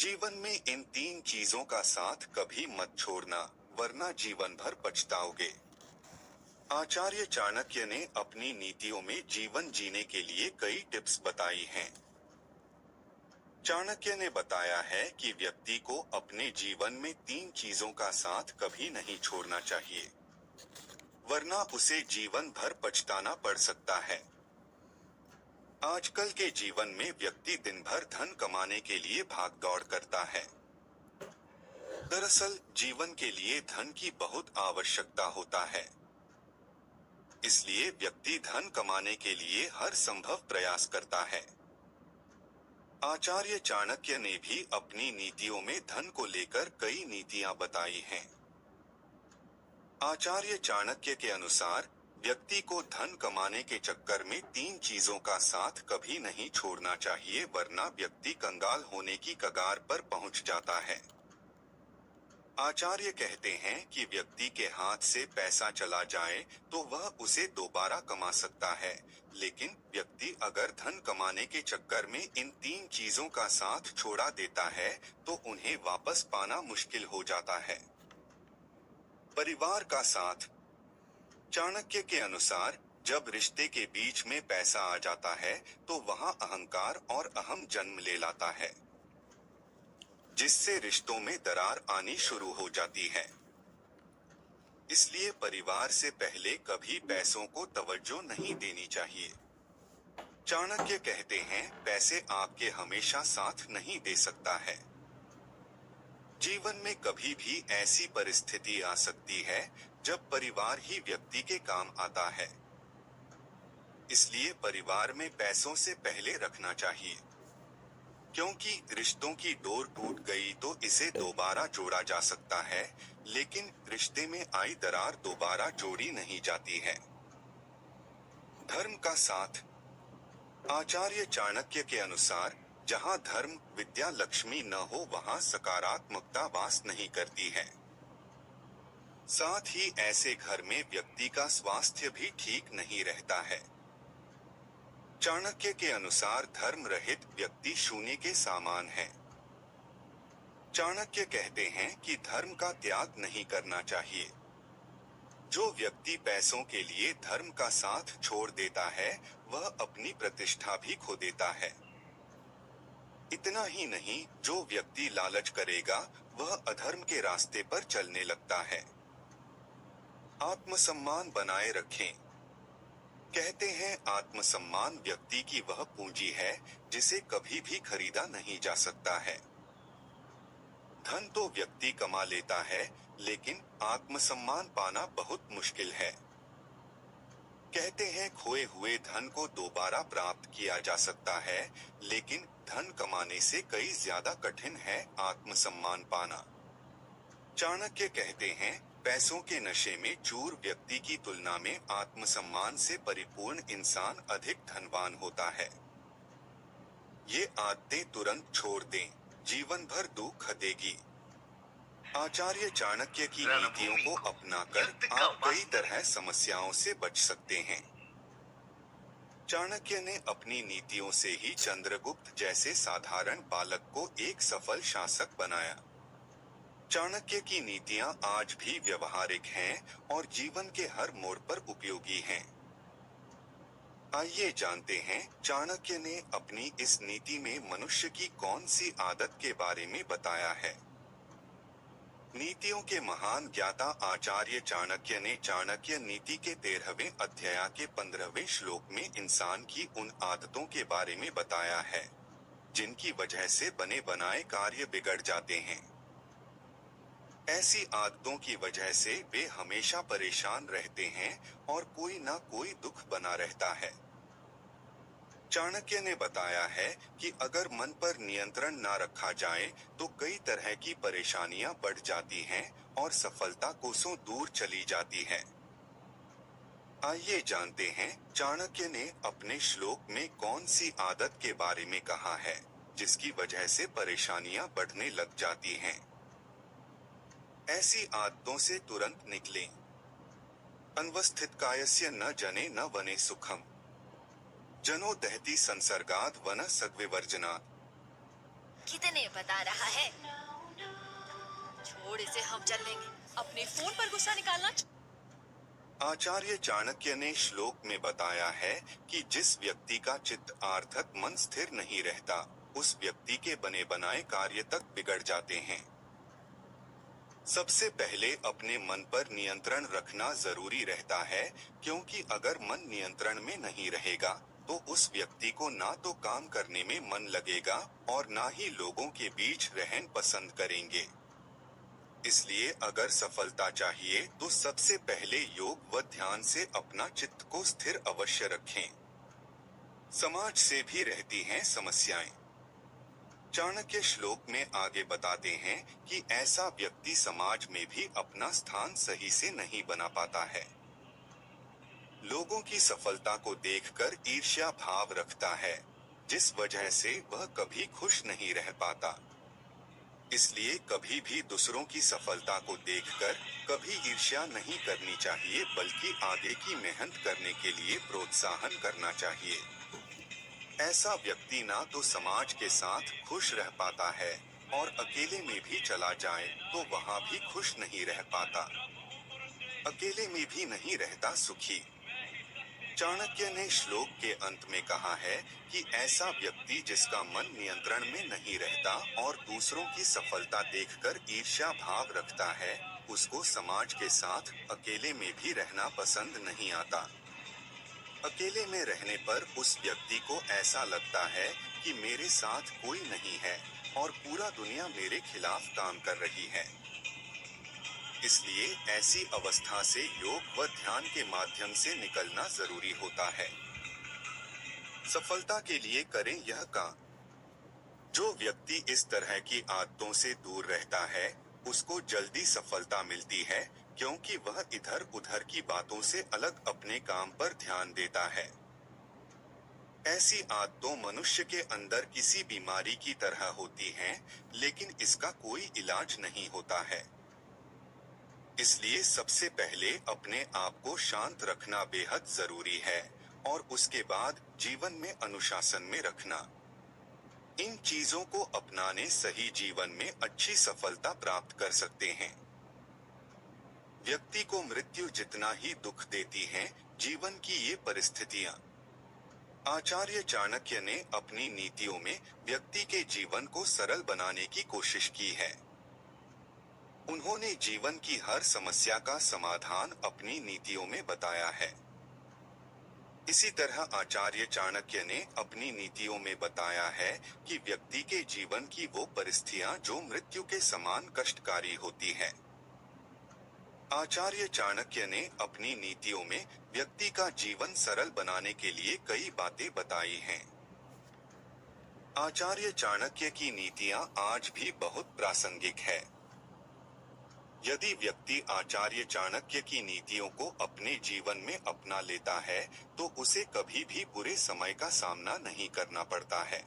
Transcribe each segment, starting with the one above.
जीवन में इन तीन चीजों का साथ कभी मत छोड़ना, वरना जीवन भर पछताओगे। आचार्य चाणक्य ने अपनी नीतियों में जीवन जीने के लिए कई टिप्स बताई हैं। चाणक्य ने बताया है कि व्यक्ति को अपने जीवन में तीन चीजों का साथ कभी नहीं छोड़ना चाहिए, वरना उसे जीवन भर पछताना पड़ सकता है। आजकल के जीवन में व्यक्ति दिन भर धन कमाने के लिए भागदौड़ करता है। दरअसल जीवन के लिए धन की बहुत आवश्यकता होता है, इसलिए व्यक्ति धन कमाने के लिए हर संभव प्रयास करता है। आचार्य चाणक्य ने भी अपनी नीतियों में धन को लेकर कई नीतियां बताई हैं। आचार्य चाणक्य के अनुसार व्यक्ति को धन कमाने के चक्कर में तीन चीजों का साथ कभी नहीं छोड़ना चाहिए, वरना व्यक्ति कंगाल होने की कगार पर पहुंच जाता है। आचार्य कहते हैं कि व्यक्ति के हाथ से पैसा चला जाए तो वह उसे दोबारा कमा सकता है, लेकिन व्यक्ति अगर धन कमाने के चक्कर में इन तीन चीजों का साथ छोड़ा देता है तो उन्हें वापस पाना मुश्किल हो जाता है। परिवार का साथ। चाणक्य के अनुसार जब रिश्ते के बीच में पैसा आ जाता है तो वहां अहंकार और अहम जन्म ले लाता है, जिससे रिश्तों में दरार आनी शुरू हो जाती है। इसलिए परिवार से पहले कभी पैसों को तवज्जो नहीं देनी चाहिए। चाणक्य कहते हैं, पैसे आपके हमेशा साथ नहीं दे सकता है। जीवन में कभी भी ऐसी परिस्थिति आ सकती है जब परिवार ही व्यक्ति के काम आता है। इसलिए परिवार में पैसों से पहले रखना चाहिए, क्योंकि रिश्तों की डोर टूट गई तो इसे दोबारा जोड़ा जा सकता है, लेकिन रिश्ते में आई दरार दोबारा जोड़ी नहीं जाती है। धर्म का साथ। आचार्य चाणक्य के अनुसार जहां धर्म विद्या लक्ष्मी न हो वहां सकारात्मकता वास नहीं करती है। साथ ही ऐसे घर में व्यक्ति का स्वास्थ्य भी ठीक नहीं रहता है। चाणक्य के अनुसार धर्म रहित व्यक्ति शून्य के समान है। चाणक्य कहते हैं कि धर्म का त्याग नहीं करना चाहिए। जो व्यक्ति पैसों के लिए धर्म का साथ छोड़ देता है वह अपनी प्रतिष्ठा भी खो देता है। इतना ही नहीं, जो व्यक्ति लालच करेगा वह अधर्म के रास्ते पर चलने लगता है। आत्मसम्मान बनाए रखें। कहते हैं, आत्मसम्मान व्यक्ति की वह पूंजी है जिसे कभी भी खरीदा नहीं जा सकता है। धन तो व्यक्ति कमा लेता है, लेकिन आत्मसम्मान पाना बहुत मुश्किल है। कहते हैं, खोए हुए धन को दोबारा प्राप्त किया जा सकता है, लेकिन धन कमाने से कई ज्यादा कठिन है आत्मसम्मान पाना। चाणक्य कहते हैं, पैसों के नशे में चूर व्यक्ति की तुलना में आत्मसम्मान से परिपूर्ण इंसान अधिक धनवान होता है। ये आदतें तुरंत छोड़ दें, जीवन भर दुख देगी। आचार्य चाणक्य की नीतियों को अपनाकर आप कई तरह समस्याओं से बच सकते हैं। चाणक्य ने अपनी नीतियों से ही चंद्रगुप्त जैसे साधारण बालक को एक सफल शासक बनाया। चाणक्य की नीतियां आज भी व्यवहारिक हैं और जीवन के हर मोड़ पर उपयोगी हैं। आइए जानते हैं, चाणक्य ने अपनी इस नीति में मनुष्य की कौन सी आदत के बारे में बताया है। नीतियों के महान ज्ञाता आचार्य चाणक्य ने चाणक्य नीति के 13वें अध्याय के 15वें श्लोक में इंसान की उन आदतों के बारे में बताया है जिनकी वजह से बने बनाए कार्य बिगड़ जाते हैं। ऐसी आदतों की वजह से वे हमेशा परेशान रहते हैं और कोई ना कोई दुख बना रहता है। चाणक्य ने बताया है कि अगर मन पर नियंत्रण ना रखा जाए तो कई तरह की परेशानियां बढ़ जाती हैं और सफलता कोसों दूर चली जाती है। आइए जानते हैं, चाणक्य ने अपने श्लोक में कौन सी आदत के बारे में कहा है जिसकी वजह से परेशानियां बढ़ने लग जाती हैं। ऐसी आदतों से तुरंत निकलें। अनवस्थित कायस्य न जने न वने सुखम, जनो दहति संसर्गाद वन सद्विवर्जनात्। कितने बता रहा है? छोड़ इसे, हम चल लेंगे। अपने फोन पर गुस्सा निकालना आचार्य चाणक्य ने श्लोक में बताया है कि जिस व्यक्ति का चित्त आर्थक मन स्थिर नहीं रहता, उस व्यक्ति के बने बनाए कार्य तक बिगड़ जाते हैं। सबसे पहले अपने मन पर नियंत्रण रखना जरूरी रहता है, क्योंकि अगर मन नियंत्रण में नहीं रहेगा तो उस व्यक्ति को ना तो काम करने में मन लगेगा और ना ही लोगों के बीच रहन पसंद करेंगे। इसलिए अगर सफलता चाहिए तो सबसे पहले योग व ध्यान से अपना चित्त को स्थिर अवश्य रखें। समाज से भी रहती हैं समस्याएं। चाणक्य श्लोक में आगे बताते हैं कि ऐसा व्यक्ति समाज में भी अपना स्थान सही से नहीं बना पाता है। लोगों की सफलता को देखकर ईर्ष्या भाव रखता है, जिस वजह से वह कभी खुश नहीं रह पाता। इसलिए कभी भी दूसरों की सफलता को देखकर कभी ईर्ष्या नहीं करनी चाहिए, बल्कि आगे की मेहनत करने के लिए प्रोत्साहन करना चाहिए। ऐसा व्यक्ति ना तो समाज के साथ खुश रह पाता है और अकेले में भी चला जाए तो वहाँ भी खुश नहीं रह पाता। अकेले में भी नहीं रहता सुखी। चाणक्य ने श्लोक के अंत में कहा है कि ऐसा व्यक्ति जिसका मन नियंत्रण में नहीं रहता और दूसरों की सफलता देखकर ईर्ष्या भाव रखता है, उसको समाज के साथ अकेले में भी रहना पसंद नहीं आता। अकेले में रहने पर उस व्यक्ति को ऐसा लगता है कि मेरे साथ कोई नहीं है और पूरा दुनिया मेरे खिलाफ काम कर रही है। इसलिए ऐसी अवस्था से योग व ध्यान के माध्यम से निकलना जरूरी होता है। सफलता के लिए करें यह काम। जो व्यक्ति इस तरह की आदतों से दूर रहता है, उसको जल्दी सफलता मिलती है, क्योंकि वह इधर उधर की बातों से अलग अपने काम पर ध्यान देता है। ऐसी आदतों मनुष्य के अंदर किसी बीमारी की तरह होती हैं, लेकिन इसका कोई इलाज नहीं होता है। इसलिए सबसे पहले अपने आप को शांत रखना बेहद जरूरी है और उसके बाद जीवन में अनुशासन में रखना। इन चीजों को अपनाने सही जीवन में अच्छी सफलता प्राप्त कर सकते हैं। व्यक्ति को मृत्यु जितना ही दुख देती हैं, जीवन की ये परिस्थितियां। आचार्य चाणक्य ने अपनी नीतियों में व्यक्ति के जीवन को सरल बनाने की कोशिश की है। उन्होंने जीवन की हर समस्या का समाधान अपनी नीतियों में बताया है। इसी तरह आचार्य चाणक्य ने अपनी नीतियों में बताया है कि व्यक्ति के जीवन की वो परिस्थितियां जो मृत्यु के समान कष्टकारी होती हैं। आचार्य चाणक्य ने अपनी नीतियों में व्यक्ति का जीवन सरल बनाने के लिए कई बातें बताई हैं। आचार्य चाणक्य की नीतियां आज भी बहुत प्रासंगिक है। यदि व्यक्ति आचार्य चाणक्य की नीतियों को अपने जीवन में अपना लेता है तो उसे कभी भी बुरे समय का सामना नहीं करना पड़ता है।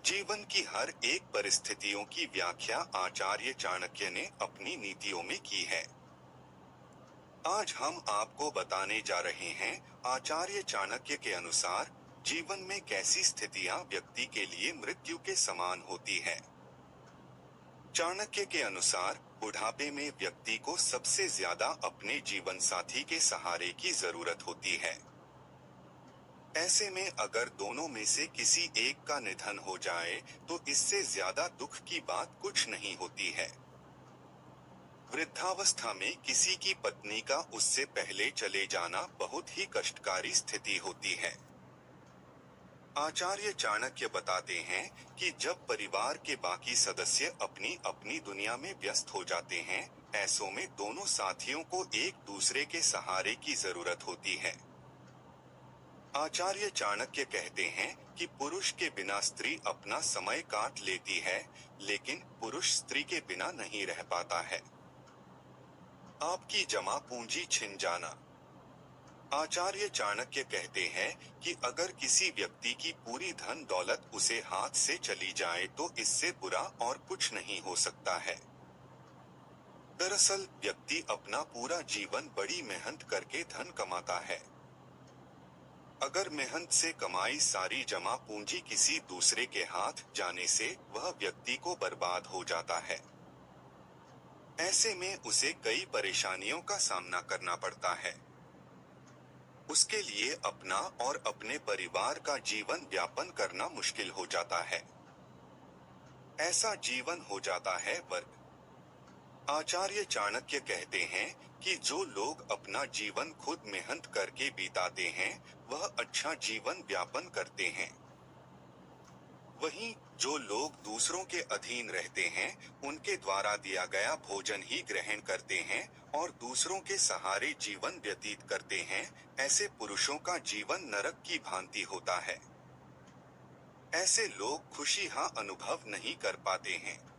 जीवन की हर एक परिस्थितियों की व्याख्या आचार्य चाणक्य ने अपनी नीतियों में की है। आज हम आपको बताने जा रहे हैं आचार्य चाणक्य के अनुसार जीवन में कैसी स्थितियां व्यक्ति के लिए मृत्यु के समान होती है। चाणक्य के अनुसार बुढ़ापे में व्यक्ति को सबसे ज्यादा अपने जीवन साथी के सहारे की जरूरत होती है। ऐसे में अगर दोनों में से किसी एक का निधन हो जाए तो इससे ज्यादा दुख की बात कुछ नहीं होती है। वृद्धावस्था में किसी की पत्नी का उससे पहले चले जाना बहुत ही कष्टकारी स्थिति होती है। आचार्य चाणक्य बताते हैं कि जब परिवार के बाकी सदस्य अपनी अपनी दुनिया में व्यस्त हो जाते हैं, ऐसों में दोनों साथियों को एक दूसरे के सहारे की जरूरत होती है। आचार्य चाणक्य कहते हैं कि पुरुष के बिना स्त्री अपना समय काट लेती है, लेकिन पुरुष स्त्री के बिना नहीं रह पाता है। आपकी जमा पूंजी छिन जाना। आचार्य चाणक्य कहते हैं कि अगर किसी व्यक्ति की पूरी धन दौलत उसे हाथ से चली जाए तो इससे बुरा और कुछ नहीं हो सकता है। दरअसल व्यक्ति अपना पूरा जीवन बड़ी मेहनत करके धन कमाता है। अगर मेहनत से कमाई सारी जमा पूंजी किसी दूसरे के हाथ जाने से वह व्यक्ति को बर्बाद हो जाता है। ऐसे में उसे कई परेशानियों का सामना करना पड़ता है। उसके लिए अपना और अपने परिवार का जीवन यापन करना मुश्किल हो जाता है। ऐसा जीवन हो जाता है वर्ग। आचार्य चाणक्य कहते हैं कि जो लोग अपना जीवन खुद मेहनत करके बिताते हैं वह अच्छा जीवन यापन करते हैं। वहीं जो लोग दूसरों के अधीन रहते हैं उनके द्वारा दिया गया भोजन ही ग्रहण करते हैं और दूसरों के सहारे जीवन व्यतीत करते हैं, ऐसे पुरुषों का जीवन नरक की भांति होता है। ऐसे लोग खुशी अनुभव नहीं कर पाते हैं।